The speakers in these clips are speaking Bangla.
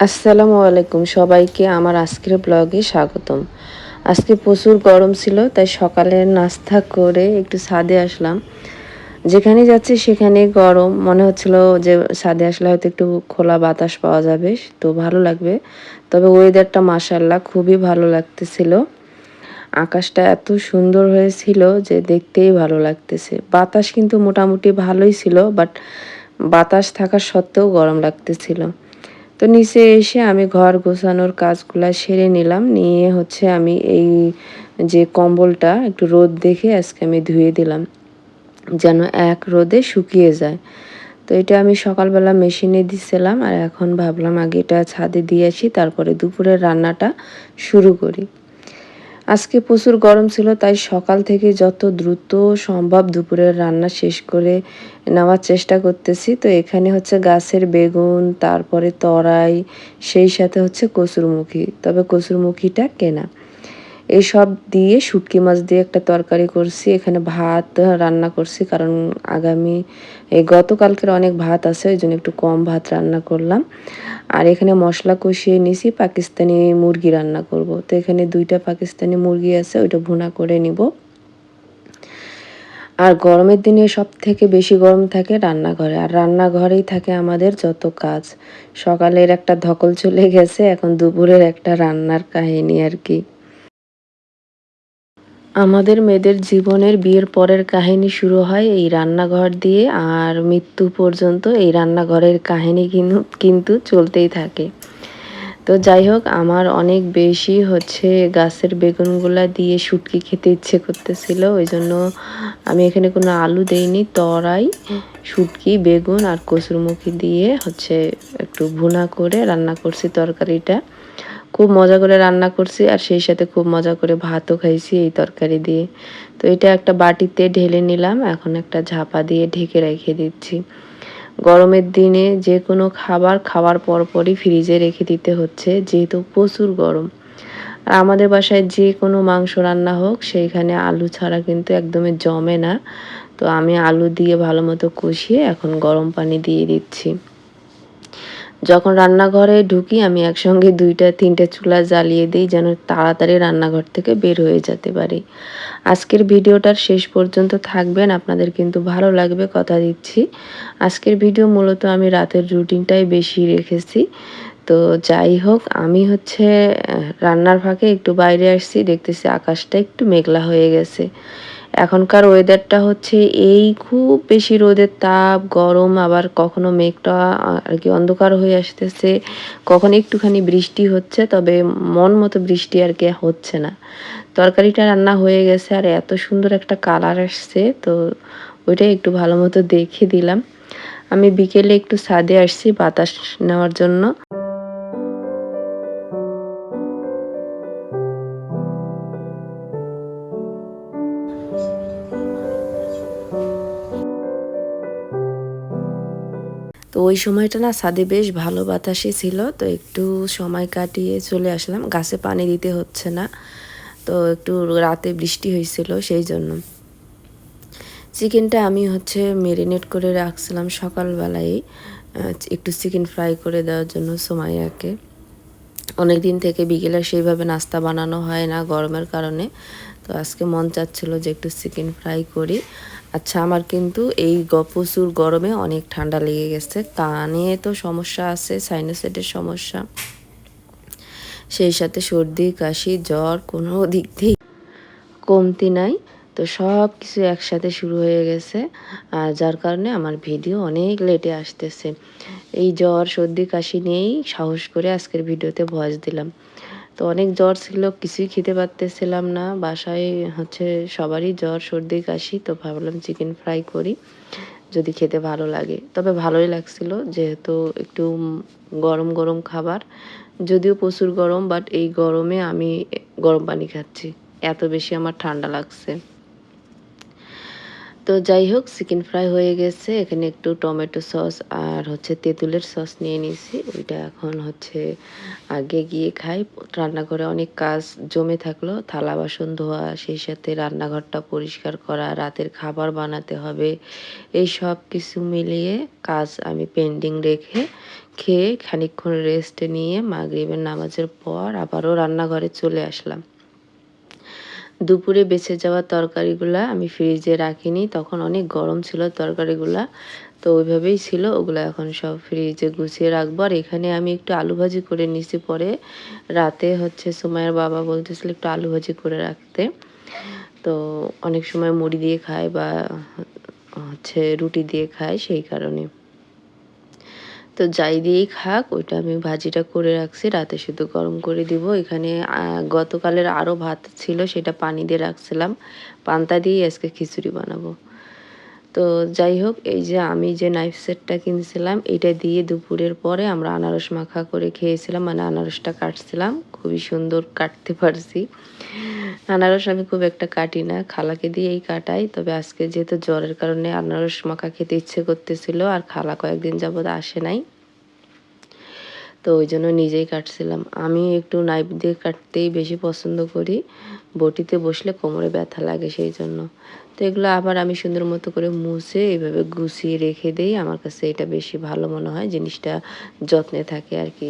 আসসালামু আলাইকুম সবাইকে আমার আজকের ব্লগে স্বাগতম। আজকে প্রচুর গরম ছিল, তাই সকালে নাস্তা করে একটু ছাদে আসলাম। যেখানে যাচ্ছি সেখানে গরম মনে হচ্ছিল যে ছাদে আসলে হয়তো একটু খোলা বাতাস পাওয়া যাবে, তো ভালো লাগবে। তবে ওয়েদারটা মাশাআল্লাহ খুবই ভালো লাগতেছিল। আকাশটা এত সুন্দর হয়েছিল যে দেখতেই ভালো লাগতেছে। বাতাস কিন্তু মোটামুটি ভালোই ছিল, বাট বাতাস থাকা সত্ত্বেও গরম লাগতেছিল। তো নিচে এসে আমি ঘর গোছানোর কাজগুলা সেরে নিলাম। নিয়ে আমি এই যে কম্বলটা একটু রোদ দেখে আজকে আমি ধুয়ে দিলাম। যেন এক রোদে শুকিয়ে যায়। তো এটা আমি সকালবেলা মেশিনে দিছিলাম, আর এখন ভাবলাম আগে এটা ছাদে দিয়ে আসি, তারপরে দুপুরের রান্নাটা শুরু করি। আজকে প্রচুর গরম ছিল, তাই সকাল থেকে যত দ্রুত সম্ভব দুপুরের রান্না শেষ করে নেওয়ার চেষ্টা করতেছি। তো এখানে গাছের বেগুন, তারপরে তরাই, সেই সাথে কসুরমুখী। তবে কসুরমুখীটা কেনা। এসব দিয়ে শুটকি মাছ দিয়ে একটা তরকারি করছি। এখানে ভাত রান্না করছি, কারণ এই গতকালকের অনেক ভাত আছে, ওইজন্য একটু কম ভাত রান্না করলাম। আর এখানে মসলা কষিয়ে নিছি, পাকিস্তানি মুরগি রান্না করব। তো এখানে ২ টা পাকিস্তানি মুরগি আছে, ওইটা ভুনা করে নিব। আর গরমের দিনে সবথেকে বেশি গরম থাকে রান্নাঘরে। আর রান্নাঘরেই থাকে আমাদের যত কাজ। সকালের একটা ধকল চলে গেছে, এখন দুপুরের একটা রান্নার কাহিনী আরকি। আমাদের মেয়েদের জীবনের বিয়ের পরের কাহিনী শুরু হয় এই রান্নাঘর দিয়ে, আর মৃত্যু পর্যন্ত এই রান্নাঘরের কাহিনী কিন্তু চলতেই থাকে। তো যাই হোক, আমার অনেক বেশি গাছের বেগুনগুলা দিয়ে শুটকি খেতে ইচ্ছে করতেছিল। ওইজন্য আমি এখানে কোনো আলু দেইনি। তরাই, শুটকি, বেগুন আর কসুরমুখী দিয়ে একটু ভুনা করে রান্না করছি তরকারিটা। খুব মজা করে রান্না করছি, আর সেই সাথে খুব মজা করে ভাতও খাইছি এই তরকারি দিয়ে। তো এটা একটা বাটিতে ঢেলে নিলাম। এখন একটা ঝাপা দিয়ে ঢেকে রেখে দিচ্ছি। গরমের দিনে যেকোনো খাবার খাওয়ার পরপরই ফ্রিজে রেখে দিতে হচ্ছে, যেহেতু প্রচুর গরম। আর আমাদের বাসায় যেকোনো মাংস রান্না হোক, সেইখানে আলু ছাড়া কিন্তু একদমই জমে না। তো আমি আলু দিয়ে ভালোমতো কষিয়ে এখন গরম পানি দিয়ে দিচ্ছি। যখন রান্নাঘরে ঢুকি আমি একসঙ্গে ২টা-৩টা চুলা জ্বালিয়ে দিই, যেন তাড়াতাড়ি রান্নাঘর থেকে বের হয়ে যেতে পারি। আজকের ভিডিওটার শেষ পর্যন্ত থাকবেন, আপনাদের কিন্তু ভালো লাগবে কথা দিচ্ছি। আজকের ভিডিও মূলত আমি রাতের রুটিনটাই বেশি রেখেছি। তো যাই হোক, আমি রান্নার ফাঁকে একটু বাইরে আসছি, দেখতেছি আকাশটা একটু মেঘলা হয়ে গেছে। এখনকার ওয়েদারটা এই খুব বেশি রোদের তাপ, গরম, আবার কখনো মেঘটা আরকি অন্ধকার হয়ে আসতেছে, কখনো একটুখানি বৃষ্টি হচ্ছে, তবে মন মতো বৃষ্টি আরকি হচ্ছে না। তরকারিটা রান্না হয়ে গেছে, আর এত সুন্দর একটা কালার আসছে, তো ওইটাই একটু ভালো মতো দেখে দিলাম। আমি বিকেলে একটু ছাদে আসছি বাতাস নেওয়ার জন্য। তো ওই সময়টা না ছাদে বেশ ভালো বাতাসই ছিল, তো একটু সময় কাটিয়ে চলে আসলাম। গাছে পানি দিতে হচ্ছে না, তো একটু রাতে বৃষ্টি হয়েছিল সেই জন্য। চিকেনটা আমি মেরিনেট করে রাখছিলাম সকালবেলায়, একটু চিকেন ফ্রাই করে দেওয়ার জন্য সুমাইয়াকে। অনেক দিন থেকে বিকেলে সেইভাবে নাস্তা বানানো হয় না গরমের কারণে, তো আজকে মন চাচ্ছিল যে একটু চিকেন ফ্রাই করি। আচ্ছা, আমার কিন্তু এই প্রচুর গরমে অনেক ঠান্ডা লেগে গেছে, কানে তো সমস্যা আছে, সাইনাসাইটিসের সমস্যা, সেই সাথে সর্দি কাশি জ্বর কোনো দিক দিয়ে কমতি নাই। তো সব কিছু একসাথে শুরু হয়ে গেছে, আর যার কারণে আমার ভিডিও অনেক লেটে আসতেছে। এই জ্বর সর্দি কাশি নিয়েই সাহস করে আজকের ভিডিওতে ভয়েস দিলাম। তো অনেক জ্বর ছিল, কিছুই খেতে পারতেছিলাম না। বাসায় সবারই জ্বর সর্দি কাশি, তো ভাবলাম চিকেন ফ্রাই করি, যদি খেতে ভালো লাগে। তবে ভালোই লাগছিল, যেহেতু একটু গরম গরম খাবার, যদিও প্রচুর গরম, বাট এই গরমে আমি গরম পানি খাচ্ছি, এত বেশি আমার ঠান্ডা লাগছে। তো যাই হোক চিকেন ফ্রাই হয়ে গেছে। এখানে একটু টমেটো সস আর হচ্ছে তেঁতুলের সস নিয়ে নিছি। ওইটা এখন হচ্ছে আগে গিয়ে খাই। রান্নাঘরে অনেক কাজ জমে থাকলো। থালা বাসন ধোয়া, সেই সাথে রান্নাঘরটা পরিষ্কার করা, রাতের খাবার বানাতে হবে। এই সব কিছু মিলিয়ে কাজ আমি পেন্ডিং রেখে খেয়ে খানিকক্ষণ রেস্ট নিয়ে মাগরিবের নামাজের পর আবারও রান্নাঘরে চলে আসলাম। দুপুরে বেঁচে যাওয়া তরকারিগুলা আমি ফ্রিজে রাখিনি। তখন অনেক গরম ছিল তরকারিগুলা। তো ওইভাবেই ছিল। ওগুলা এখন সব ফ্রিজে গুছিয়ে রাখবো। আর এখানে আমি একটু আলু ভাজি করে নিছি পরে। রাতে হচ্ছে সুমাইয়ার বাবা বলতেছিল একটু আলু ভাজি করে রাখতে। তো অনেক সময় মুড়ি দিয়ে খায় বা হচ্ছে রুটি দিয়ে খায় সেই কারণে। তো যাই দিয়েই খাক ওইটা আমি ভাজিটা করে রাখছি। রাতে শুধু গরম করে দিব। এখানে গতকালের আরও ভাত ছিল সেটা পানি দিয়ে রাখছিলাম। পান্তা দিয়েই আজকে খিচুড়ি বানাবো। তো যাই হোক এই যে আমি যে নাইফ সেটটা কিনছিলাম এটা দিয়ে দুপুরের পরে আমরা আনারস মাখা করে খেয়েছিলাম। মানে আনারসটা কাটছিলাম। খুবই সুন্দর কাটতে পারছি। আনারস আমি খুব একটা কাটি না। খালাকে দিয়েই কাটাই। তবে আজকে যেহেতু জ্বরের কারণে আনারস মাখা খেতে ইচ্ছে করতেছিল আর খালা কয়েকদিন যাবৎ আসে নাই। তো ওইজন্য নিজেই কাটছিলাম। আমি একটু নাইফ দিয়ে কাটতেই বেশি পছন্দ করি। বটিতে বসলে কোমরে ব্যথা লাগে সেইজন্য। তো এগুলো আবার আমি সুন্দর মতো করে মুছে এভাবে গুছিয়ে রেখে দেই। আমার কাছে এটা বেশি ভালো মনে হয়। জিনিসটা যত্নে থাকে আরকি।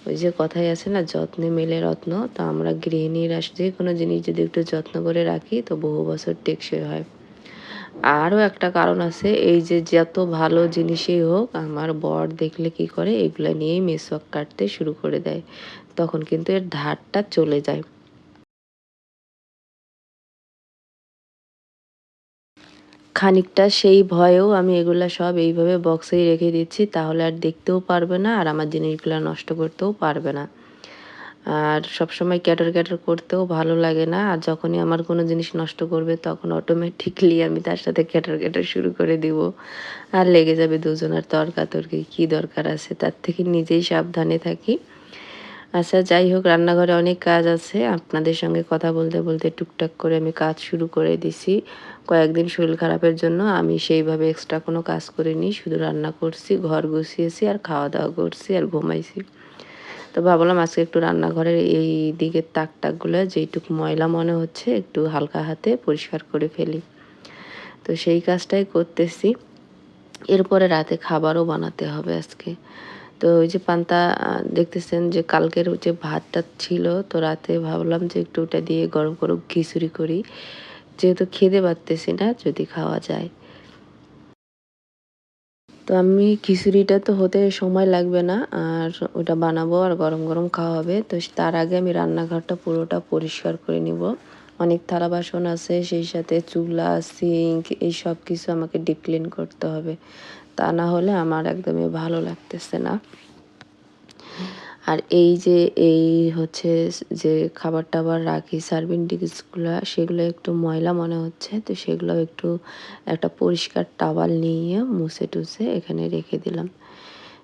ওই যে কথায় আছে না যত্নে মেলে রত্ন। তো আমরা গৃহিণীরা যেকোনো জিনিস যদি একটু যত্ন করে রাখি তো বহু বছর টেকসই হয়। আরও একটা কারণ আছে এই যে যত ভালো জিনিসই হোক আমার বর দেখলে কি করে এগুলা নিয়েই মেসওয়াক কাটতে শুরু করে দেয়। তখন কিন্তু এর ধারটা চলে যায়। খানিকটা সেই ভয়েও আমি এগুলা সব এইভাবে বক্সেই রেখে দিচ্ছি তাহলে আর দেখতেও পারবে না আর আমার জিনিসগুলা নষ্ট করতেও পারবে না। আর সবসময় ক্যাটার করতেও ভালো লাগে না। আর যখনই আমার কোনো জিনিস নষ্ট করবে তখন অটোমেটিক্যালি আমি তার সাথে ক্যাটার শুরু করে দিব। আর লেগে যাবে দুজনের তর্কাতর্কি। কি দরকার আছে? তার থেকে নিজেই সাবধানে থাকি। আচ্ছা যাই হোক রান্নাঘরে অনেক কাজ আছে। আপনাদের সঙ্গে কথা বলতে টুকটাক করে আমি কাজ শুরু করে দিছি। কয়েকদিন শরীর খারাপের জন্য আমি সেইভাবে এক্সট্রা কোনো কাজ করিনি। শুধু রান্না করছি, ঘর গুছিয়েছি আর খাওয়া-দাওয়া করছি আর ঘুমাইছি। তো ভাবলাম আজকে একটু রান্নাঘরের এই দিকের তাক-টাকগুলো যেইটুকু ময়লা মনে হচ্ছে একটু হালকা হাতে পরিষ্কার করে ফেলি। তো সেই কাজটাই করতেছি। এরপরে রাতে খাবারও বানাতে হবে আজকে। তো ওই যে পান্তা দেখতেছেন যে কালকের যে ভাতটা ছিল তো রাতে ভাবলাম যে একটু ওটা দিয়ে গরম গরম খিচুড়ি করি। যেহেতু খিদে পারতেছি না যদি খাওয়া যায়। তো আমি খিচুড়িটা তো হতে সময় লাগবে না। আর ওটা বানাবো আর গরম গরম খাওয়া হবে। তো তার আগে আমি রান্নাঘরটা পুরোটা পরিষ্কার করে নিব। অনেক থালা বাসন আছে সেই সাথে চুলা, সিঙ্ক এই সব কিছু আমাকে ডিপ ক্লিন করতে হবে। তা না হলে আমার একদমই ভালো লাগতেছে না। আর এই যে এই হচ্ছে যে খাবার-টাবার রাখি সার্ভিং ডিশগুলা সেগুলো একটু ময়লা মনে হচ্ছে। তো সেগুলো একটু একটা পরিষ্কার টাওয়াল নিয়ে মুছে-টুছে এখানে রেখে দিলাম।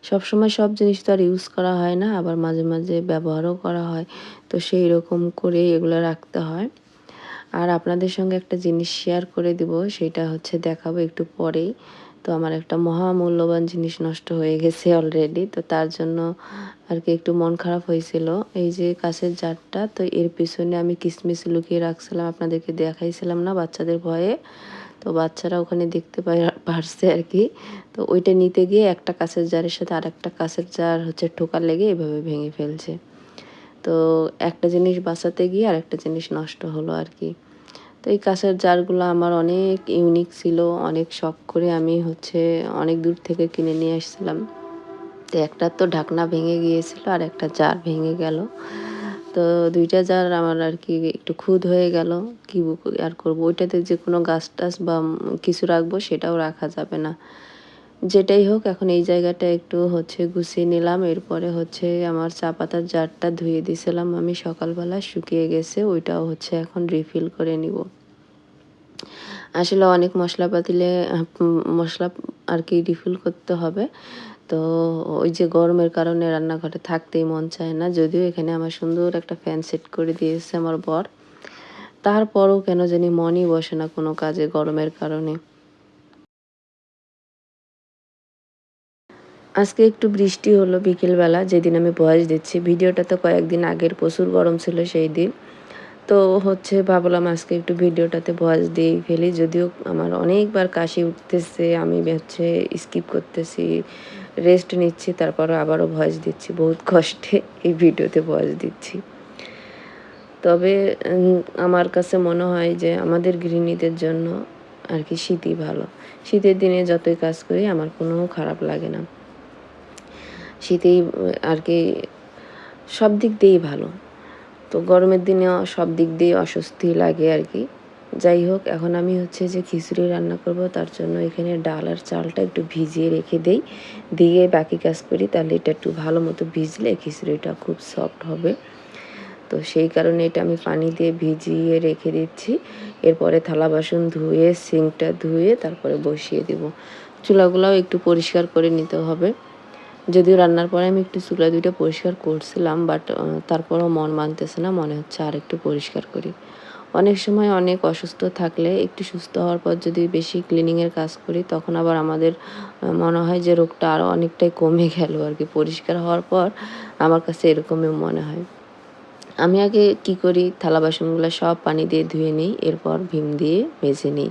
সবসময় সব জিনিস তো আর ইউজ করা হয় না। আবার মাঝে, মাঝে ব্যবহারও করা হয়। তো সেইরকম করে এগুলো রাখতে হয়। আর আপনাদের সঙ্গে একটা জিনিস শেয়ার করে দিব সেটা হচ্ছে দেখাবো একটু পরেই। তো আমার একটা মহামূল্যবান জিনিস নষ্ট হয়ে গেছে অলরেডি। তো তার জন্য আরকি একটু মন খারাপ হয়েছিল। এই যে কাঁচের জারটা তো এর পেছনে আমি কিসমিস লুকিয়ে রাখছিলাম আপনাদেরকে দেখাইছিলাম না বাচ্চাদের ভয়ে। তো বাচ্চারা ওখানে দেখতে পারছে আরকি। তো ওইটা নিতে গিয়ে একটা কাঁচের জারের সাথে আরেকটা কাঁচের জার হচ্ছে ঠোকা লেগে এভাবে ভেঙে ফেলছে। তো একটা জিনিস বাঁচাতে গিয়ে আরেকটা জিনিস নষ্ট হলো আরকি। তো এই কাঁচের জারগুলো আমার অনেক ইউনিক ছিল। অনেক শখ করে আমি হচ্ছে অনেক দূর থেকে কিনে নিয়ে আসছিলাম। তো একটার তো ঢাকনা ভেঙে গিয়েছিল আর একটা জার ভেঙে গেল। তো ২ টা জার আমার আরকি একটু খুঁত হয়ে গেল। কি আর করব? ওইটাতে যেকোনো গাছ-টাছ বা কিছু রাখবো সেটাও রাখা যাবে না। যেটাই হোক এখন এই জায়গাটা একটু হচ্ছে গুছিয়ে নিলাম। এরপরে হচ্ছে আমার চা পাতার জারটা ধুয়ে দিছিলাম আমি সকালবেলা শুকিয়ে গেছে। ওইটাও হচ্ছে এখন রিফিল করে নিব। আসলে অনেক মশলাপাতিলে মশলা আরকি রিফিল করতে হবে। তো ওই যে গরমের কারণে রান্নাঘরে থাকতেই মন চায় না। যদিও এখানে আমার সুন্দর একটা ফ্যান সেট করে দিয়েছে আমার বর। তারপরও কেন জানি মনই বসে না কোনো কাজে গরমের কারণে। আজকে একটু বৃষ্টি হলো বিকেলবেলা, যেদিন আমি ভয়েস দিচ্ছি। ভিডিওটা তো কয়েকদিন আগের, প্রচুর গরম ছিল সেই দিন। তো ভাবলাম আজকে একটু ভিডিওটাতে ভয়েস দিয়েই ফেলি। যদিও আমার অনেকবার কাশি উঠতেছে, আমি স্কিপ করতেছি, রেস্ট নিচ্ছি, তারপরও আবারও ভয়েস দিচ্ছি। বহুত কষ্টে এই ভিডিওতে ভয়েস দিচ্ছি। তবে আমার কাছে মনে হয় যে আমাদের গৃহিণীদের জন্য আর কি শীতই ভালো। শীতের দিনে যতই কাজ করি আমার কোনো খারাপ লাগে না। শীতেই আর কি সব দিক দিয়েই ভালো। তো গরমের দিনেও সব দিক দিয়ে অস্বস্তি লাগে আর কি। যাই হোক, এখন আমি যে খিচুড়ি রান্না করব, তার জন্য এখানে ডাল আর চালটা একটু ভিজিয়ে রেখে দেই, দিয়ে বাকি কাজ করি। তাহলে এটা একটু ভালো মতো ভিজলে খিচুড়িটা খুব সফট হবে। তো সেই কারণে এটা আমি পানি দিয়ে ভিজিয়ে রেখে দিচ্ছি। এরপরে থালা বাসন ধুয়ে, সিঙ্কটা ধুয়ে তারপরে বসিয়ে দেব। চুলাগুলাও একটু পরিষ্কার করে নিতে হবে। যদিও রান্নার পরে আমি একটু চুলা ২টা পরিষ্কার করছিলাম, বাট তারপরেও মন মানতেছে না, মনে হচ্ছে আরেকটু পরিষ্কার করি। অনেক সময় অনেক অসুস্থ থাকলে একটু সুস্থ হওয়ার পর যদি বেশি ক্লিনিংয়ের কাজ করি, তখন আবার আমাদের মনে হয় যে রোগটা আরও অনেকটাই কমে গেল আর কি। পরিষ্কার হওয়ার পর আমার কাছে এরকমই মনে হয়। আমি আগে কি করি, থালা বাসনগুলো সব পানি দিয়ে ধুয়ে নিই, এরপর ভীম দিয়ে মেজে নিই।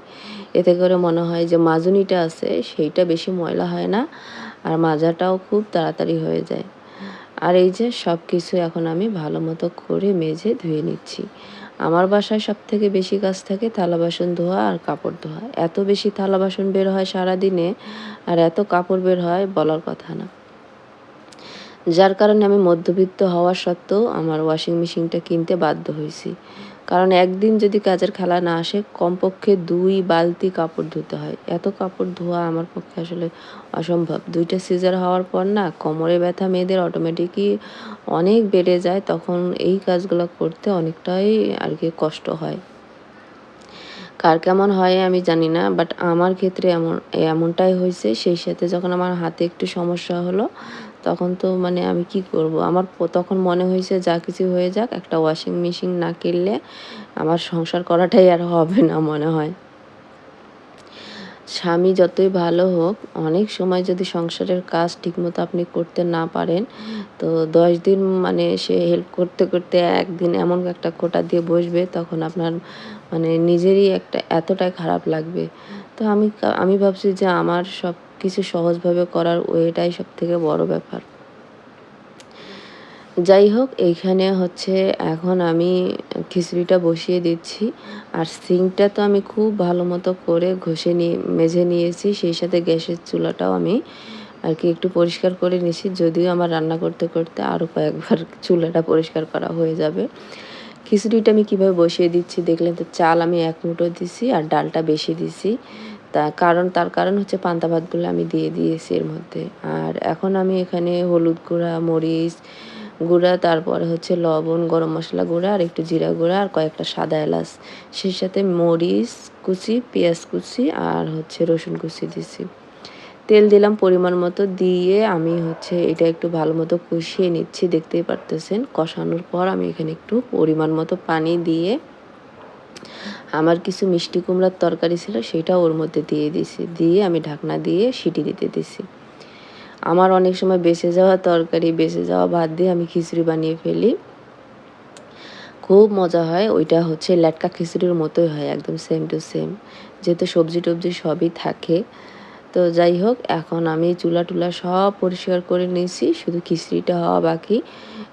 এতে করে মনে হয় যে মাজুনিটা আছে সেইটা বেশি ময়লা হয় না, আর মাজাটাও খুব তাড়াতাড়ি হয়ে যায়। আর এই যে সব কিছু এখন আমি ভালো মতো করে মেজে ধুয়ে নিচ্ছি। আমার বাসায় সবথেকে বেশি কাজ থাকে থালা বাসন ধোয়া আর কাপড় ধোয়া। এত বেশি থালা বাসন বের হয় সারাদিনে, আর এত কাপড় বের হয় বলার কথা না। যার কারণে আমি মধ্যবিত্ত হওয়া সত্ত্বেও আমার ওয়াশিং মেশিনটা কিনতে বাধ্য হয়েছি। কারণ একদিন যদি কাজের খালা না আসে, কমপক্ষে ২ বালতি কাপড় ধুতে হয়। এত কাপড় ধোয়া আমার পক্ষে আসলে অসম্ভব। ২টা সিজার হওয়ার পর না কোমরে ব্যথা মেয়েদের অটোমেটিকই অনেক বেড়ে যায়। তখন এই কাজগুলো করতে অনেকটাই আর কি কষ্ট হয়। কার কেমন হয় আমি জানি না, বাট আমার ক্ষেত্রে এমনটাই হয়েছে। সেই সাথে যখন আমার হাতে একটু সমস্যা হলো, তখন তো মানে আমি কি করব? আমার তখন মনে হয়েছে যা কিছু হয়ে যাক, একটা ওয়াশিং মেশিন না কিনলে আমার সংসার করাটাই আর হবে না মনে হয়। স্বামী যতই ভালো হোক, অনেক সময় যদি সংসারের কাজ ঠিকমতো আপনি করতে না পারেন, তো ১০ দিন মানে সে হেল্প করতে, করতে একদিন এমন একটা খোঁটা দিয়ে বসবে, তখন আপনার মানে নিজেরই একটা এতটাই খারাপ লাগবে। তো আমি ভাবছি যে আমার সবকিছু সহজভাবে করার ওয়েটাই সবথেকে বড় ব্যাপার। যাই হোক, এইখানে এখন আমি খিচুড়িটা বসিয়ে দিচ্ছি। আর সিঙ্কটা তো আমি খুব ভালো মতো করে মেজে নিয়েছি। সেই সাথে গ্যাসের চুলাটাও আমি আর কি একটু পরিষ্কার করে নিয়েছি। যদিও আমার রান্না করতে, করতে আরও কয়েকবার চুলাটা পরিষ্কার করা হয়ে যাবে। খিচুড়িটা আমি কীভাবে বসিয়ে দিচ্ছি দেখলেন তো। চাল আমি ১ মুঠো দিছি আর ডালটা বেশি দিছি। তার কারণ পান্তা ভাতগুলো আমি দিয়ে দিয়েছি এর মধ্যে। আর এখন আমি এখানে হলুদ গুঁড়া, মরিচ গুঁড়া, তারপরে লবণ, গরম মসলা গুঁড়া আর একটু জিরা গুঁড়া আর কয়েকটা সাদা এলাচ। সেই সাথে মরিচ কুচি, পেঁয়াজ কুচি আর রসুন কুচি দিছি। তেল দিলাম পরিমাণ মতো, দিয়ে আমি এটা একটু ভালো মতো কষিয়ে নিচ্ছি, দেখতেই পারতেছেন। কষানোর পর আমি এখানে একটু পরিমাণ মতো পানি দিয়ে আমার কিছু মিষ্টি কুমড়ার তরকারি ছিল সেটাও ওর মধ্যে দিয়ে দিছি। দিয়ে আমি ঢাকনা দিয়ে সিটি দিতে দিছি। আমার অনেক সময় বেঁচে যাওয়া তরকারি, বেঁচে যাওয়া ভাত দিয়ে আমি খিচুড়ি বানিয়ে ফেলি। খুব মজা হয়। ওইটা লেটকা খিচুড়ির মতোই হয়, একদম সেম টু সেম। যেহেতু সবজি-টবজি সবই থাকে। তো যাই হোক, এখন আমি চুলা-টুলা সব পরিষ্কার করে নিয়েছি। শুধু খিচুড়িটা হওয়া বাকি।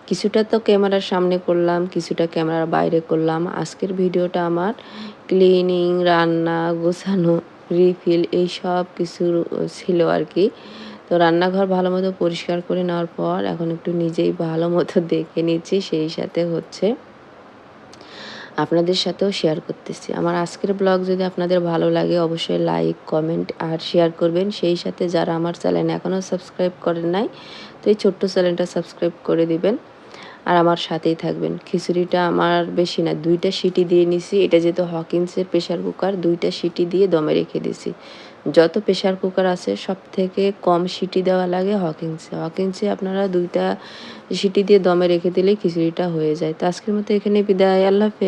কিছুটা তো ক্যামেরার সামনে করলাম, কিছুটা ক্যামেরার বাইরে করলাম। আজকের ভিডিওটা আমার ক্লিনিং, রান্না, গোছানো, রিফিল এই সব কিছুর ছিল আর কি। তো রান্নাঘর ভালো মতো পরিষ্কার করে নেওয়ার পর এখন একটু নিজেই ভালো মতো দেখে নিচ্ছি। সেই সাথে আপনাদের সাথেও শেয়ার করতেছি। আমার আজকের ব্লগ যদি আপনাদের ভালো লাগে, অবশ্যই লাইক, কমেন্ট আর শেয়ার করবেন। সেই সাথে যারা আমার চ্যানেল এখনও সাবস্ক্রাইব করেন নাই, তো এই ছোট্ট চ্যানেলটা সাবস্ক্রাইব করে দিবেন আর আমার সাথেই থাকবেন। খিচুড়িটা আমার বেশি না, ২টা সিটি দিয়ে নিছি। এটা যেহেতু হকিন্সের প্রেশার কুকার, 2টা সিটি দিয়ে দমে রেখে দিছি। যত প্রেশার কুকার আছে সবথেকে কম সিটি দেওয়া লাগে হকিন্সে। হকিন্সে আপনারা 2টা সিটি দিয়ে দমে রেখে দিলেই খিচুড়িটা হয়ে যায়। তো আজকের মতো এখানে বিদায়। আল্লাহ হাফেজ।